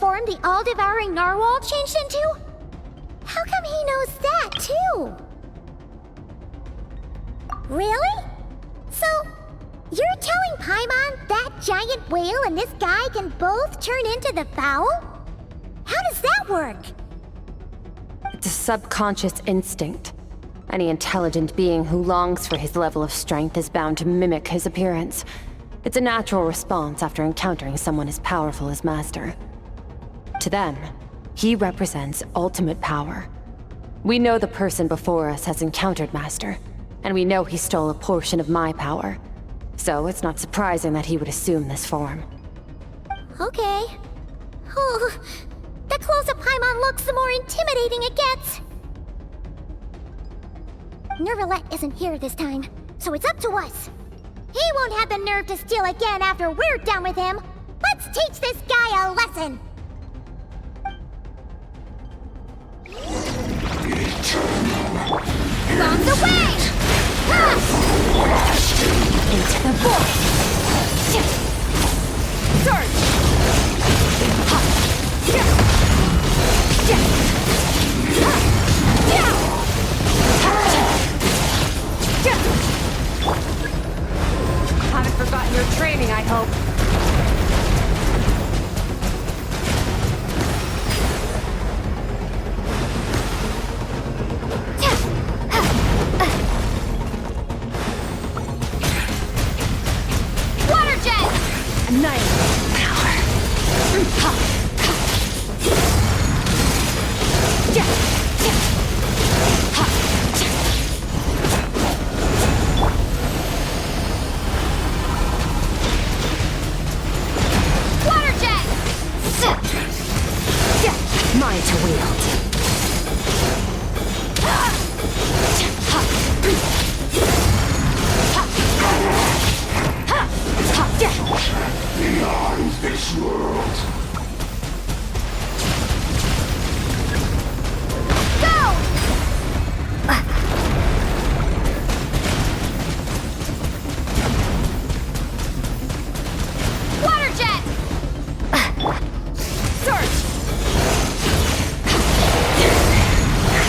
form the all-devouring narwhal changed into? How come he knows that, too? Really? So, you're telling Paimon that giant whale and this guy can both turn into the fowl? How does that work? It's a subconscious instinct. Any intelligent being who longs for his level of strength is bound to mimic his appearance. It's a natural response after encountering someone as powerful as Master. To them, he represents ultimate power. We know the person before us has encountered Master, and we know he stole a portion of my power. So it's not surprising that he would assume this form. Okay. Oh, the closer Paimon looks, the more intimidating it gets. Nervalette isn't here this time, so it's up to us. He won't have the nerve to steal again after we're done with him. Let's teach this guy a lesson. Bombs away! Into the void! Surge! Haven't forgotten your training, I hope. Water jet! Annihilate power. Water jet! Mine to wield. Beyond this world. Go! Water jet! Surge!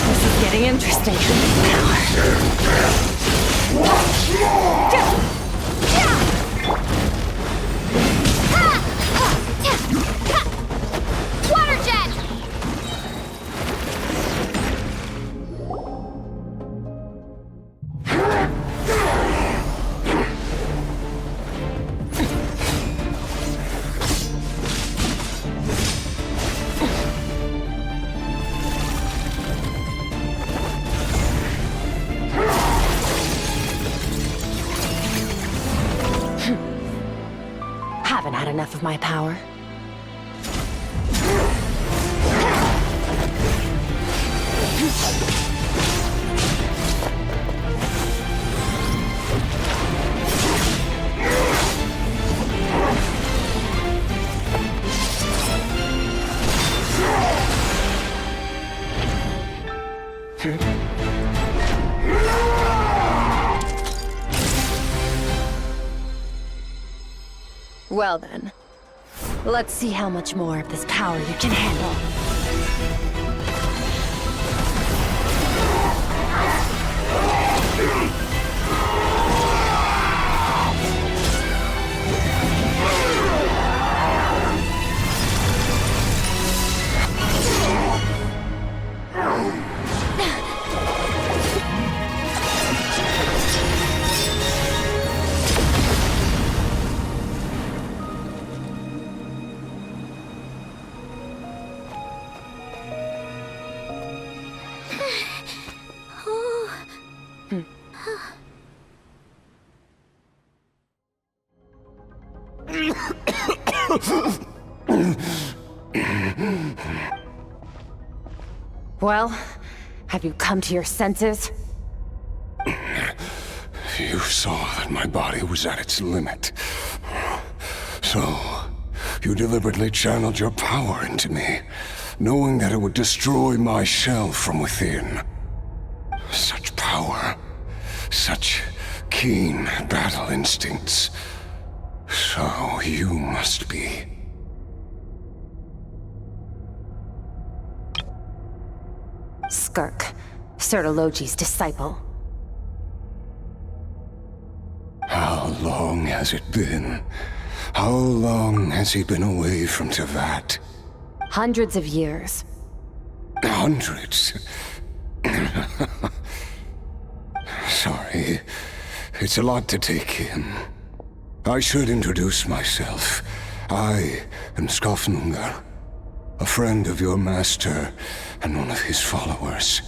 This is getting interesting. Power. Once more! Water jet! Haven't had enough of my power. Well then, let's see how much more of this power you can handle. Well, have you come to your senses? You saw that my body was at its limit. So, you deliberately channeled your power into me, knowing that it would destroy my shell from within. Such power, such keen battle instincts. So you must be Skirk, Sertologi's disciple. How long has it been? How long has he been away from Tevat? Hundreds of years. Hundreds? Sorry, it's a lot to take in. I should introduce myself. I am Skofnungar, a friend of your master and one of his followers.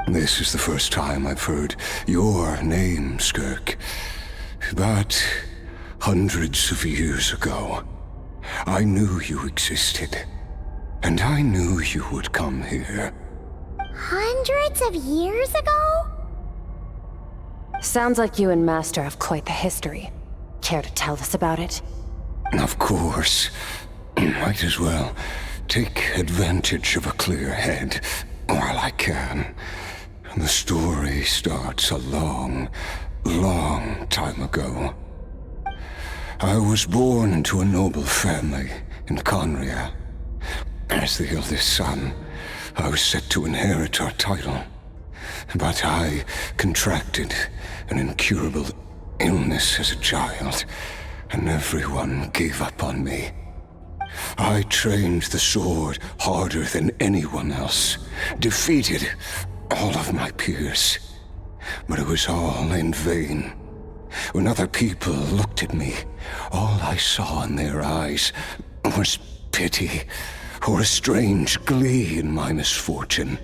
This is the first time I've heard your name, Skirk. But hundreds of years ago, I knew you existed. And I knew you would come here. Hundreds of years ago? Sounds like you and Master have quite the history. Care to tell us about it? Of course. Might as well take advantage of a clear head while I can. The story starts a long, long time ago. I was born into a noble family in Conria. As the eldest son, I was set to inherit our title. But I contracted an incurable illness as a child, and everyone gave up on me. I trained the sword harder than anyone else, defeated all of my peers. But it was all in vain. When other people looked at me, all I saw in their eyes was pity, or a strange glee in my misfortune.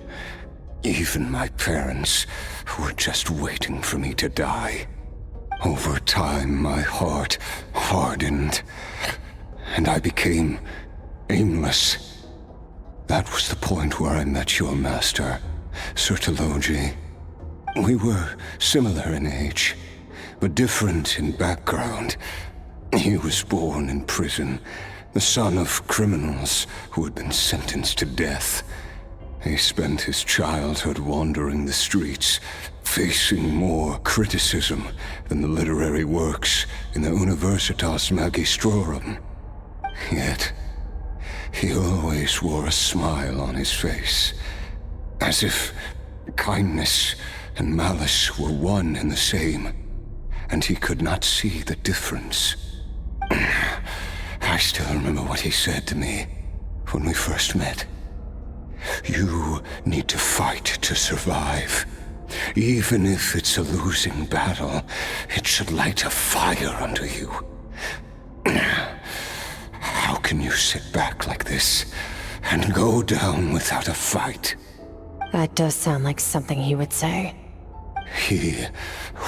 Even my parents were just waiting for me to die. Over time, my heart hardened, and I became aimless. That was the point where I met your master, Sertologi. We were similar in age, but different in background. He was born in prison, the son of criminals who had been sentenced to death. He spent his childhood wandering the streets, facing more criticism than the literary works in the Universitas Magistrorum. Yet, he always wore a smile on his face, as if kindness and malice were one and the same, and he could not see the difference. I still remember what he said to me when we first met. You need to fight to survive. Even if it's a losing battle, it should light a fire under you. How can you sit back like this and go down without a fight? That does sound like something he would say. He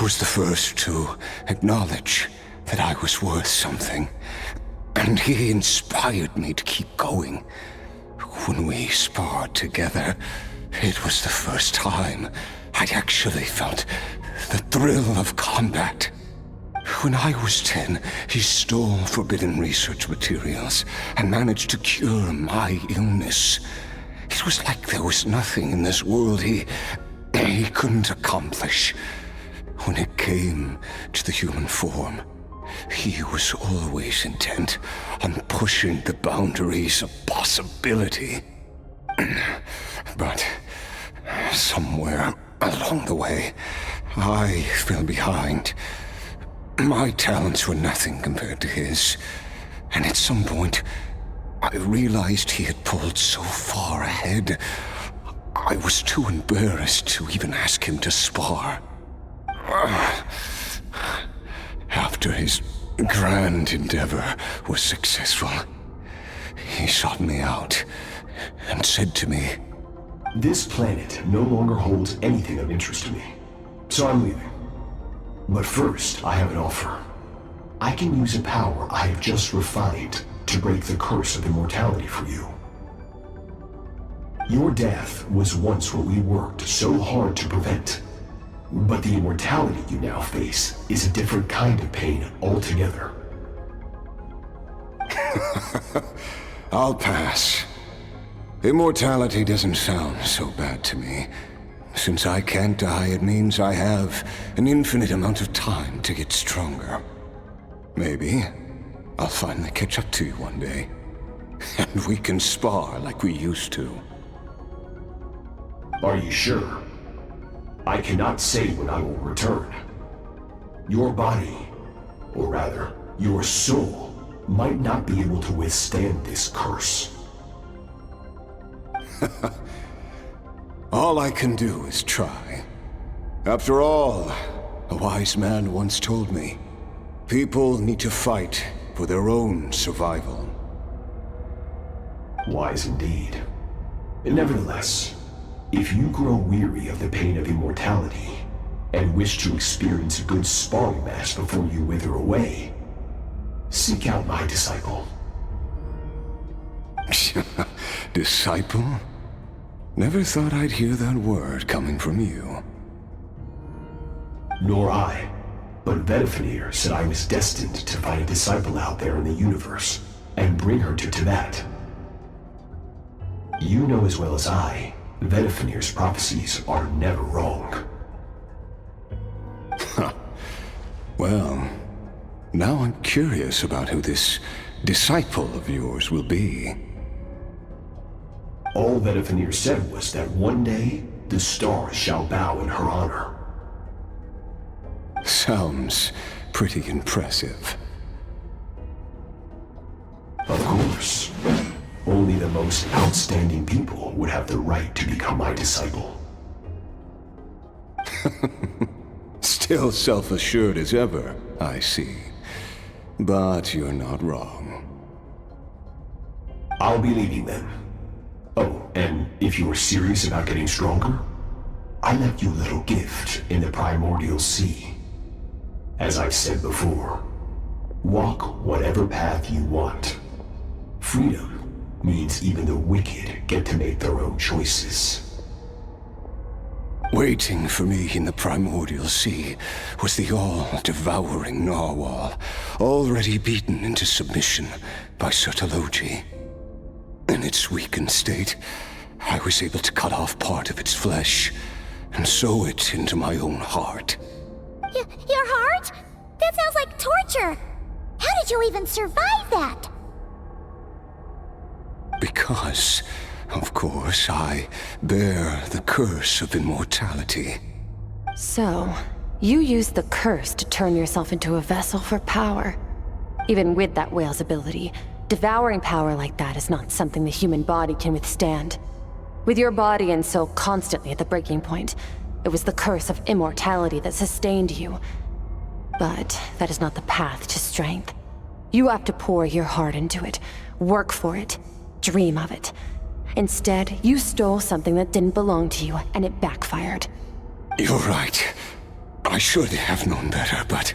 was the first to acknowledge that I was worth something, and he inspired me to keep going. When we sparred together, it was the first time I'd actually felt the thrill of combat. When I was 10, he stole forbidden research materials and managed to cure my illness. It was like there was nothing in this world he couldn't accomplish. When it came to the human form, he was always intent on pushing the boundaries of possibility. But somewhere along the way, I fell behind. My talents were nothing compared to his, and at some point, I realized he had pulled so far ahead, I was too embarrassed to even ask him to spar. After his grand endeavor was successful, he sought me out and said to me, "This planet no longer holds anything of interest to me, so I'm leaving. But first, I have an offer. I can use a power I have just refined to break the curse of immortality for you. Your death was once what we worked so hard to prevent. But the immortality you now face is a different kind of pain altogether." I'll pass. Immortality doesn't sound so bad to me. Since I can't die, it means I have an infinite amount of time to get stronger. Maybe I'll finally catch up to you one day, and we can spar like we used to. Are you sure? I cannot say when I will return. Your body, or rather, your soul, might not be able to withstand this curse. All I can do is try. After all, a wise man once told me, people need to fight for their own survival. Wise indeed. Nevertheless, if you grow weary of the pain of immortality, and wish to experience a good sparring match before you wither away, seek out my disciple. Disciple? Never thought I'd hear that word coming from you. Nor I, but Vedifenir said I was destined to find a disciple out there in the universe, and bring her to Tibet. You know as well as I, Vedifenir's prophecies are never wrong. Well, now I'm curious about who this disciple of yours will be. All Vedifenir said was that one day, the stars shall bow in her honor. Sounds pretty impressive. Of course. Only the most outstanding people would have the right to become my disciple. Still self-assured as ever, I see. But you're not wrong. I'll be leaving then. Oh, and if you are serious about getting stronger, I left you a little gift in the primordial sea. As I've said before, walk whatever path you want. Freedom means even the wicked get to make their own choices. Waiting for me in the primordial sea was the all-devouring narwhal, already beaten into submission by Sertologi. In its weakened state, I was able to cut off part of its flesh and sew it into my own heart. Your heart? That sounds like torture! How did you even survive that? Because, of course, I bear the curse of immortality. So, you used the curse to turn yourself into a vessel for power. Even with that whale's ability, devouring power like that is not something the human body can withstand. With your body and soul constantly at the breaking point, it was the curse of immortality that sustained you. But that is not the path to strength. You have to pour your heart into it, work for it, dream of it. Instead, you stole something that didn't belong to you, and it backfired. You're right. I should have known better, but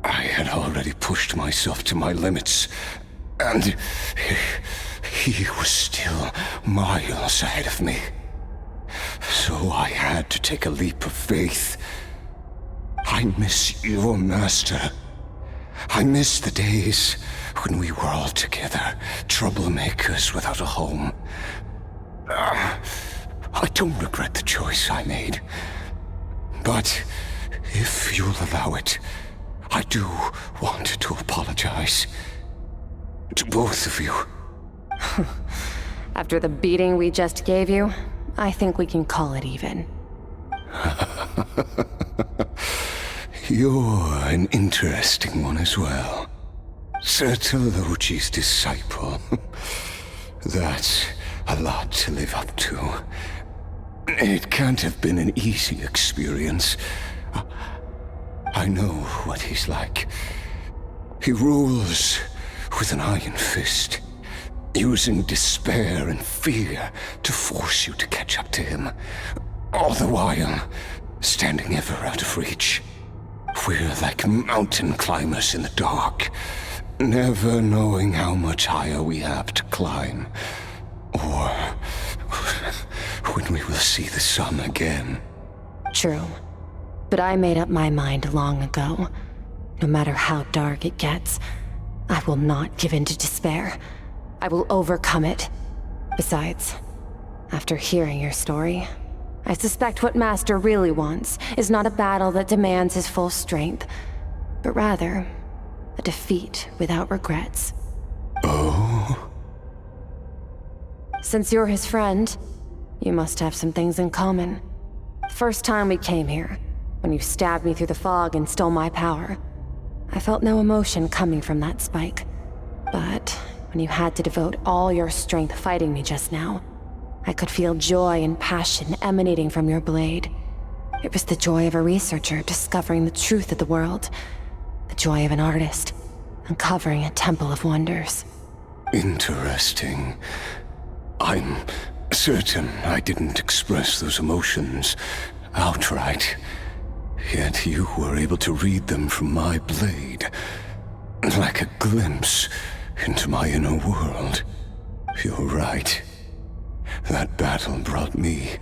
I had already pushed myself to my limits, and he was still miles ahead of me. So I had to take a leap of faith. I miss your master. I miss the days when we were all together, troublemakers without a home. I don't regret the choice I made. But if you'll allow it, I do want to apologize. To both of you. After the beating we just gave you, I think we can call it even. You're an interesting one as well. Sertologi's disciple. That's a lot to live up to. It can't have been an easy experience. I know what he's like. He rules with an iron fist, using despair and fear to force you to catch up to him, all the while standing ever out of reach. We're like mountain climbers in the dark, never knowing how much higher we have to climb, or when we will see the sun again. True. But I made up my mind long ago. No matter how dark it gets, I will not give in to despair. I will overcome it. Besides, after hearing your story, I suspect what Master really wants is not a battle that demands his full strength, but rather a defeat without regrets. Oh? Since you're his friend, You must have some things in common. First time we came here, when you stabbed me through the fog and stole my power, I felt no emotion coming from that spike. But when you had to devote all your strength fighting me just now, I could feel joy and passion emanating from your blade. It was the joy of a researcher discovering the truth of the world, the joy of an artist uncovering a temple of wonders. Interesting. I'm certain I didn't express those emotions outright. Yet you were able to read them from my blade, like a glimpse into my inner world. You're right. That battle brought me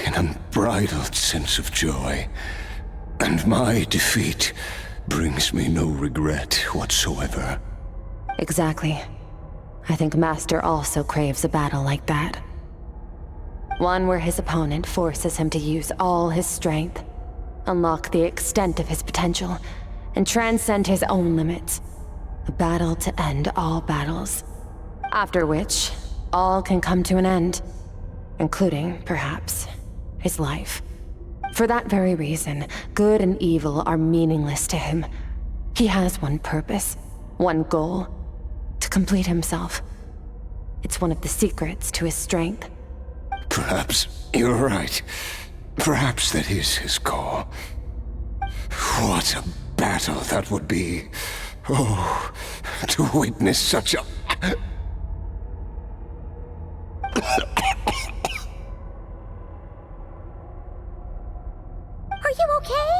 an unbridled sense of joy, and my defeat brings me no regret whatsoever. Exactly. I think Master also craves a battle like that. One where his opponent forces him to use all his strength, unlock the extent of his potential, and transcend his own limits. A battle to end all battles. After which, all can come to an end, including, perhaps, his life. For that very reason, good and evil are meaningless to him. He has one purpose, one goal: to complete himself. It's one of the secrets to his strength. Perhaps you're right. Perhaps that is his call. What a battle that would be. Oh, to witness such a... Are you okay?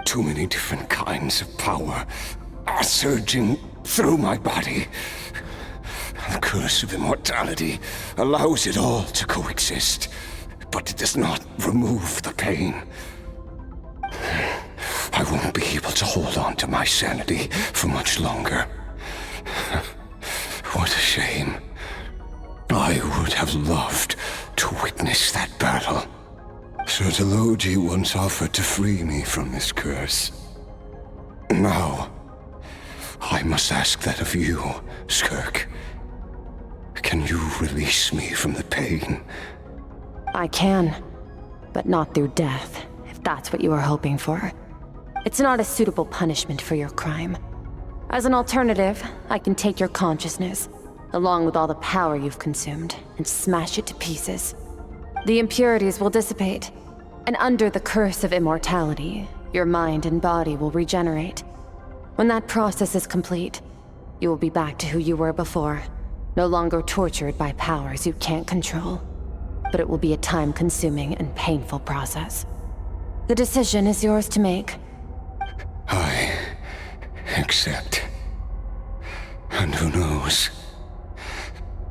Too many different kinds of power are surging through my body. The curse of immortality allows it all to coexist, but it does not remove the pain. I won't be able to hold on to my sanity for much longer. What a shame. I would have loved to witness that battle. Sertologi once offered to free me from this curse. Now, I must ask that of you, Skirk. Can you release me from the pain? I can, but not through death, if that's what you are hoping for. It's not a suitable punishment for your crime. As an alternative, I can take your consciousness, along with all the power you've consumed, and smash it to pieces. The impurities will dissipate, and under the curse of immortality, your mind and body will regenerate. When that process is complete, you will be back to who you were before, no longer tortured by powers you can't control. But it will be a time-consuming and painful process. The decision is yours to make. I accept. And who knows?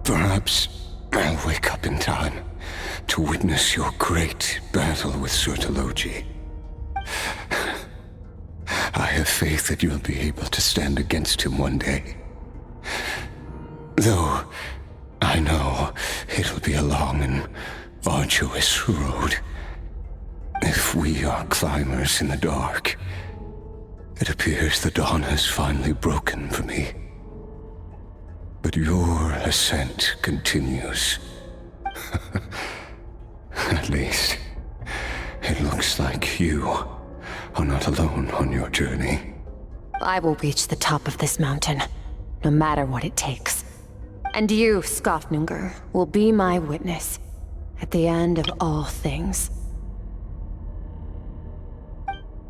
Perhaps I'll wake up in time to witness your great battle with Sertologi. I have faith that you'll be able to stand against him one day. Though I know it'll be a long and arduous road. If we are climbers in the dark, it appears the dawn has finally broken for me. But your ascent continues. At least, it looks like you are not alone on your journey. I will reach the top of this mountain, no matter what it takes. And you, Skofnunger, will be my witness at the end of all things.